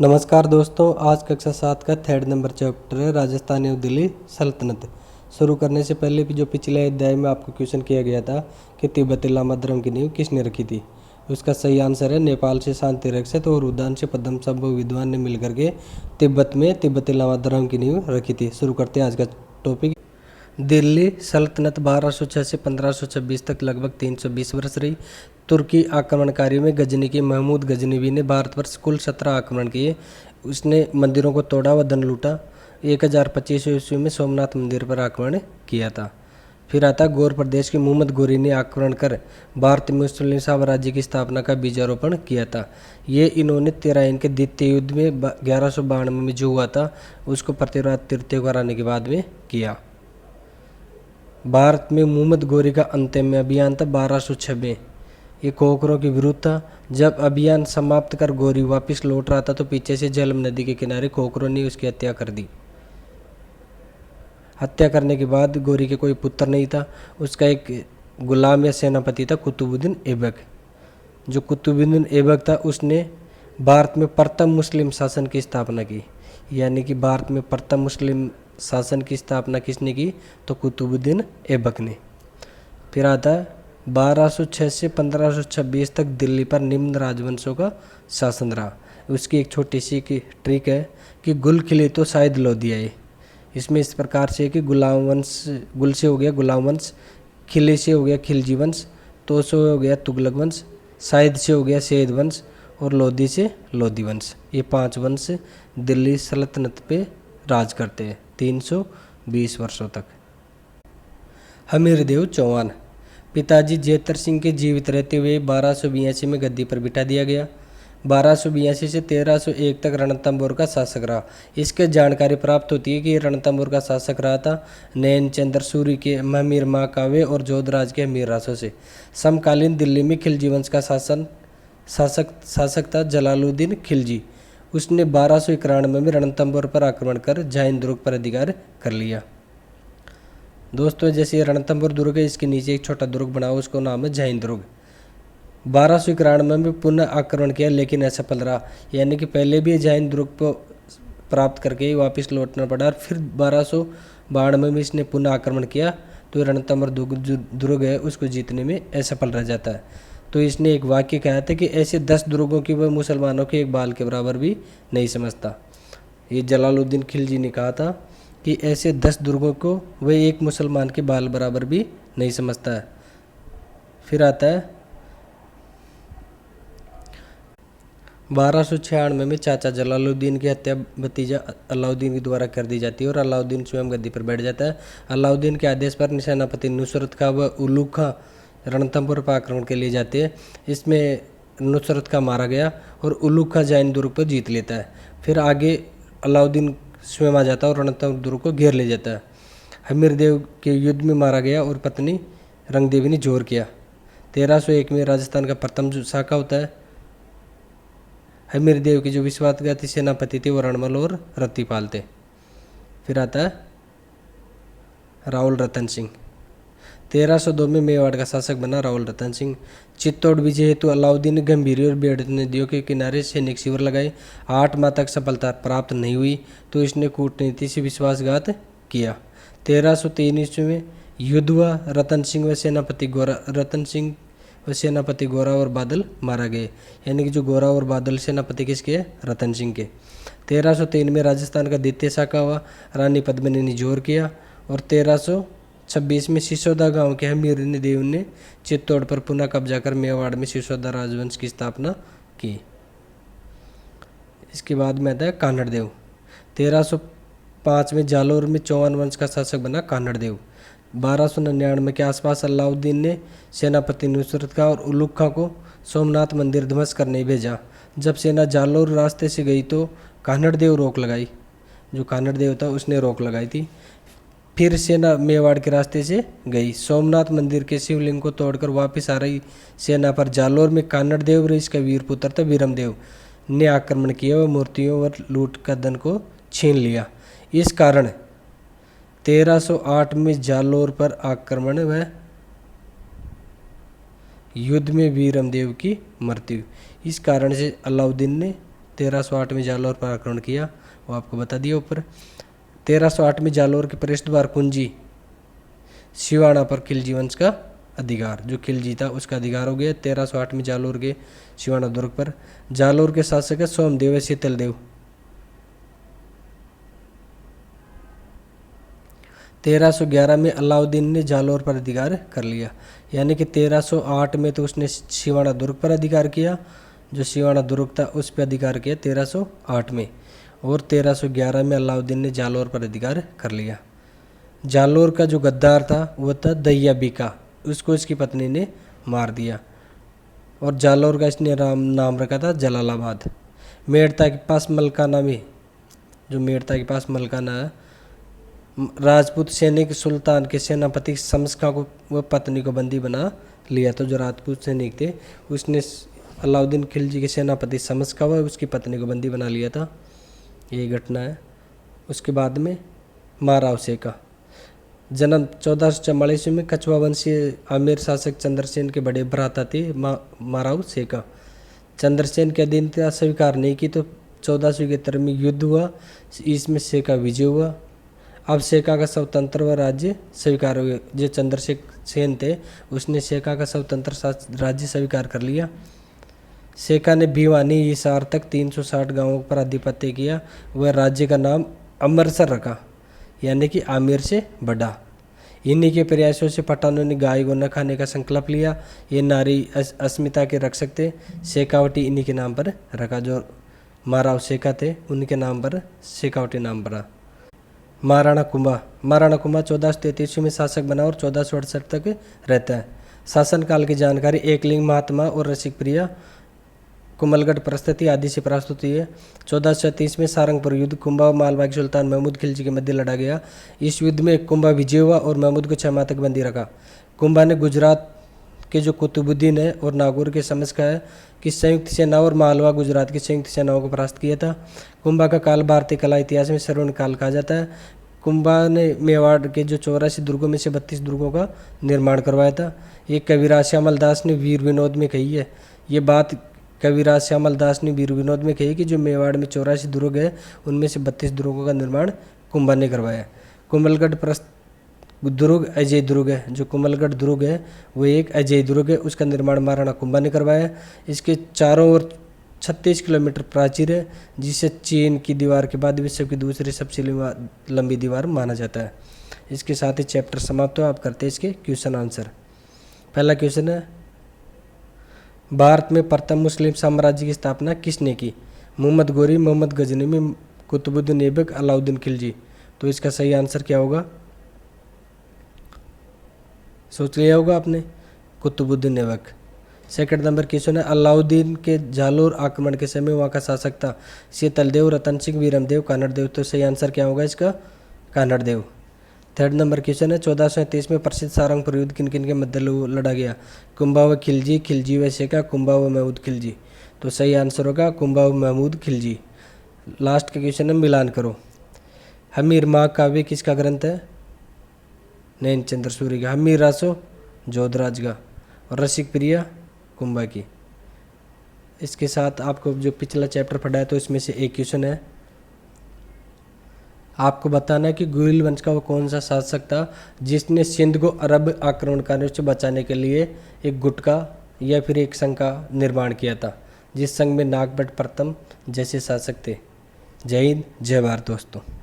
नमस्कार दोस्तों, आज कक्षा 7 का थर्ड नंबर चैप्टर है राजस्थान एवं दिल्ली सल्तनत। शुरू करने से पहले भी जो पिछले अध्याय में आपको क्वेश्चन किया गया था कि तिब्बती लामा धर्म की नींव किसने रखी थी, उसका सही आंसर है नेपाल से शांति रक्षक और उद्यान से पद्म संभव विद्वान ने मिलकर के तिब्बत में तिब्बती लामा धर्म की नींव रखी थी। शुरू करते हैं आज का टॉपिक। दिल्ली सल्तनत 1206 से 1526 तक लगभग 320 वर्ष रही। तुर्की आक्रमणकारियों में गजनी के महमूद गजनवी ने भारतवर्ष कुल 17 आक्रमण किए। उसने मंदिरों को तोड़ा व धन लूटा। 1025 ईस्वी में सोमनाथ मंदिर पर आक्रमण किया था। फिर आता गौर प्रदेश के मोहम्मद गोरी ने आक्रमण कर भारत में मुस्लिम साम्राज्य की स्थापना का बीजारोपण किया था। ये इन्होंने तेराइन के द्वितीय युद्ध में 1192 में जो हुआ था उसको प्रतिरोध तृतीय कराने के बाद में किया। भारत में मोहम्मद गोरी का अंतिम अभियान था 1206 में। ये खोखरों के विरुद्ध था। जब अभियान समाप्त कर गोरी वापस लौट रहा था तो पीछे से झेलम नदी के किनारे खोखरों ने उसकी हत्या कर दी। हत्या करने के बाद गोरी के कोई पुत्र नहीं था। उसका एक गुलाम या सेनापति था कुतुबुद्दीन ऐबक। जो कुतुबुद्दीन ऐबक था उसने भारत में प्रथम मुस्लिम शासन की स्थापना की। यानी कि भारत में प्रथम मुस्लिम शासन की स्थापना किसने की, तो कुतुबुद्दीन ऐबक ने। फिर आता है 1206 से 1526 तक दिल्ली पर निम्न राजवंशों का शासन रहा। उसकी एक छोटी सी की ट्रिक है कि गुल खिले तो शायद लोधी आए। इसमें इस प्रकार से है कि गुलाम वंश, गुल से हो गया गुलाम वंश, खिले से हो गया खिलजी वंश, तो से हो गया तुगलक वंश, शायद से हो गया सैयद वंश और लोधी से लोधी वंश। ये 5 वंश दिल्ली सल्तनत पे राज करते हैं 320 वर्षों तक। हमीरदेव चौहान। पिताजी जैतर सिंह के जीवित रहते हुए 1282 में गद्दी पर बिठा दिया गया। 1282 से 1301 तक रणथंभौर का शासक रहा। इसके जानकारी प्राप्त होती है कि रणथंभौर का शासक रहा था नैनचंद्र सूरी के हमीर महाकाव्य और जोधराज के हमीर रासों से। समकालीन दिल्ली में खिलजी वंश का शासक था जलालुद्दीन खिलजी। उसने 1291 में रणथंभौर पर आक्रमण कर जैन दुर्ग पर अधिकार कर लिया। दोस्तों, जैसे ये रणथंभौर दुर्ग है, इसके नीचे एक छोटा दुर्ग बना हुआ, उसको नाम है जैन दुर्ग। 1291 में पुनः आक्रमण किया लेकिन असफल रहा। यानी कि पहले भी जैन दुर्ग को प्राप्त करके वापस लौटना पड़ा और फिर 1292 में इसने पुनः आक्रमण किया तो रणथंभौर दुर्ग है उसको जीतने में असफल रह जाता है। तो इसने एक वाक्य कहा था कि ऐसे 10 दुर्गों की वह मुसलमानों के एक बाल के बराबर भी नहीं समझता। ये जलालुद्दीन खिलजी ने कहा था कि ऐसे 10 दुर्गों को वह एक मुसलमान के बाल बराबर भी नहीं समझता है। फिर आता है 1296 में चाचा जलालुद्दीन की हत्या भतीजा अलाउद्दीन के द्वारा कर दी जाती है और अलाउद्दीन स्वयं गद्दी पर बैठ जाता है। अलाउद्दीन के आदेश पर सेनापति नुसरत खां व उलूग खां रणथंभौर पर आक्रमण के लिए जाते हैं। इसमें नुसरत खां मारा गया और उलूग खां जैन दुर्ग पर जीत लेता है। फिर आगे अलाउद्दीन स्वयं आ जाता है और रणथंभौर दुर्ग को घेर ले जाता है। हमीरदेव के युद्ध में मारा गया और पत्नी रंगदेवी ने जोर किया। 1301 में राजस्थान का प्रथम जो शाखा होता है। हमीरदेव के जो विश्वासघाती सेनापति थे वो रणमल और रत्तीपाल थे। फिर आता है राहुल रतन सिंह। 1302 में मेवाड़ का शासक बना राहुल रतन सिंह। चित्तौड़ विजय हेतु अलाउद्दीन ने गंभीरी और बेड़ नदियों के किनारे सैनिक शिविर लगाए। 8 माह तक सफलता प्राप्त नहीं हुई तो इसने कूटनीति से विश्वासघात किया। 1303 ईस्वी में युद्ध हुआ। रतन सिंह व सेनापति गोरा और बादल मारा गए। यानी कि जो गोरा और बादल सेनापति किसके हैं, रतन सिंह के। 1303 में राजस्थान का द्वितीय शाखा हुआ। रानी पद्मिनी ने जोर किया और 1326 में सिसोदा गांव के हमीरदेव ने चित्तौड़ पर पुनः कब्जा कर मेवाड़ में सिसोदा राजवंश की स्थापना की। इसके बाद में आता है कान्हड़देव। 1305 में जालोर में चौहान वंश का शासक बना कान्हड़देव। 1299 के आसपास अलाउद्दीन ने सेनापति नुसरत खां और उलूग खां को सोमनाथ मंदिर ध्वस्त करने भेजा। जब सेना जालोर रास्ते से गई तो कान्हड़देव रोक लगाई। जो कान्हड़देव था उसने रोक लगाई थी। फिर सेना मेवाड़ के रास्ते से गई। सोमनाथ मंदिर के शिवलिंग को तोड़कर वापस आ रही सेना पर जालोर में कान्हड़देव और इसका वीर पुत्र था वीरमदेव ने आक्रमण किया व मूर्तियों और लूट का धन को छीन लिया। इस कारण 1308 में जालोर पर आक्रमण व युद्ध में वीरमदेव की मृत्यु। इस कारण से अलाउद्दीन ने 1308 में जालौर पर आक्रमण किया, वो आपको बता दिया ऊपर। 1308 में जालौर के प्रवेश द्वार कुंजी सिवाना पर खिलजी वंश का अधिकार, जो खिलजी था उसका अधिकार हो गया 1308 में जालौर के सिवाना दुर्ग पर। जालौर के शासक है सोमदेव शीतलदेव। 1311 में अलाउद्दीन ने जालौर पर अधिकार कर लिया, यानी कि 1308 में तो उसने सिवाना दुर्ग पर अधिकार किया, जो सिवाना दुर्ग था उस पर अधिकार किया 1308 में, और 1311 में अलाउद्दीन ने जालौर पर अधिकार कर लिया। जालौर का जो गद्दार था वह था दैया बीका, उसको इसकी पत्नी ने मार दिया, और जालौर का इसने नाम रखा था जलालाबाद। मेड़ता के पास मलकाना में, जो मेड़ता के पास मलकाना है, राजपूत सैनिक सुल्तान के सेनापति शमशका को वह पत्नी को बंदी बना लिया। तो जो राजपूत सैनिक थे उसने अलाउद्दीन खिलजी के सेनापति शमशका व उसकी पत्नी को बंदी बना लिया था, यही घटना है। उसके बाद में माराव सेका, जन्म 1444 में कछवा वंशीय आमिर शासक चंद्रसेन के बड़े भ्राता थे माराव सेका। चंद्रसेन के अधीनता स्वीकार नहीं की तो 1471 में युद्ध हुआ, इसमें सेका विजय हुआ। अब सेका का स्वतंत्र व राज्य स्वीकार हो गया। जो चंद्रसेन थे उसने सेका का स्वतंत्र राज्य स्वीकार कर लिया। सेका ने भिवानी हिसार तक 360 गांवों पर आधिपत्य किया। वह राज्य का नाम अमृतसर रखा, यानी कि आमिर से बड़ा। इन्हीं के प्रयासों से पठानों ने गाय को न खाने का संकल्प लिया। ये नारी अस्मिता के रख सकते शेखावटी इन्हीं के नाम पर रखा। जो माराव सेका थे उनके नाम पर शेखावटी नाम पड़ा। महाराणा कुंभा 1433 में शासक बना और 1468 तक रहता है। शासनकाल की जानकारी एकलिंग महात्मा और रसिक प्रिया कुंभलगढ़ परिस्थिति आदि से प्राप्त होती है। 1436 में सारंगपुर युद्ध कुंभा और मालवा के सुल्तान महमूद खिलजी के मध्य लड़ा गया। इस युद्ध में कुंभा विजय हुआ और महमूद को 6 माह तक बंदी रखा। कुंभा ने गुजरात के जो कुतुबुद्दीन है और नागौर के शमशका है कि संयुक्त सेना और मालवा गुजरात की संयुक्त सेनाओं को परास्त किया था। कुंभा का काल भारतीय कला इतिहास में स्वर्ण काल कहा जाता है। कुंभा ने मेवाड़ के जो 84 दुर्गों में से 32 दुर्गों का निर्माण करवाया था। ये कविराज श्यामल दास ने वीर विनोद में कही है। ये बात कविराज श्यामल दास ने वीर विनोद में कही कि जो मेवाड़ में 84 दुर्ग है उनमें से 32 दुर्गों का निर्माण कुंभा ने करवाया। कुंभलगढ़ दुर्ग अजय दुर्ग है। जो कुंभलगढ़ दुर्ग है वो एक अजय दुर्ग है, उसका निर्माण महाराणा कुंभा ने करवाया। इसके चारों ओर 36 किलोमीटर प्राचीर है, जिसे चीन की दीवार के बाद विश्व की दूसरी सबसे लंबी दीवार माना जाता है। इसके साथ ही चैप्टर समाप्त हो। आप करते हैं इसके क्वेश्चन आंसर। पहला क्वेश्चन है, भारत में प्रथम मुस्लिम साम्राज्य की स्थापना किसने की? मोहम्मद गोरी, मोहम्मद गजनवी, कुतुबुद्दीन ऐबक, अलाउद्दीन खिलजी। तो इसका सही आंसर क्या होगा? सोच लिया होगा आपने, Qutubuddin Aibak. Second number question है, अलाउद्दीन के जालौर आक्रमण के समय वहाँ का शासक था शीतलदेव, रतन सिंह, वीरमदेव, कानड़देव। तो सही आंसर क्या होगा इसका? कानड़देव। थर्ड नंबर क्वेश्चन है, 1437 में प्रसिद्ध सारंगपुर युद्ध किन किन के मध्य लड़ा गया? कुंभा व खिलजी, खिलजी व शेखा, कुंभा व महमूद खिलजी। तो सही आंसर होगा कुंभा व महमूद खिलजी। लास्ट का क्वेश्चन है, मिलान करो। हमीर महाकाव्य किसका ग्रंथ है? नैन चंद्र सूर्य का। हमीर रासो जोधराज का, और रसिक प्रिया कुंभा की। इसके साथ आपको जो पिछला चैप्टर पढ़ा है तो इसमें से एक क्वेश्चन है, आपको बताना है कि गुरिल वंश का वो कौन सा शासक था जिसने सिंध को अरब आक्रमणकारियों से बचाने के लिए एक गुट का या फिर एक संघ का निर्माण किया था, जिस संघ में नागभट्ट प्रथम जैसे शासक थे। जय हिंद, जय भारत दोस्तों।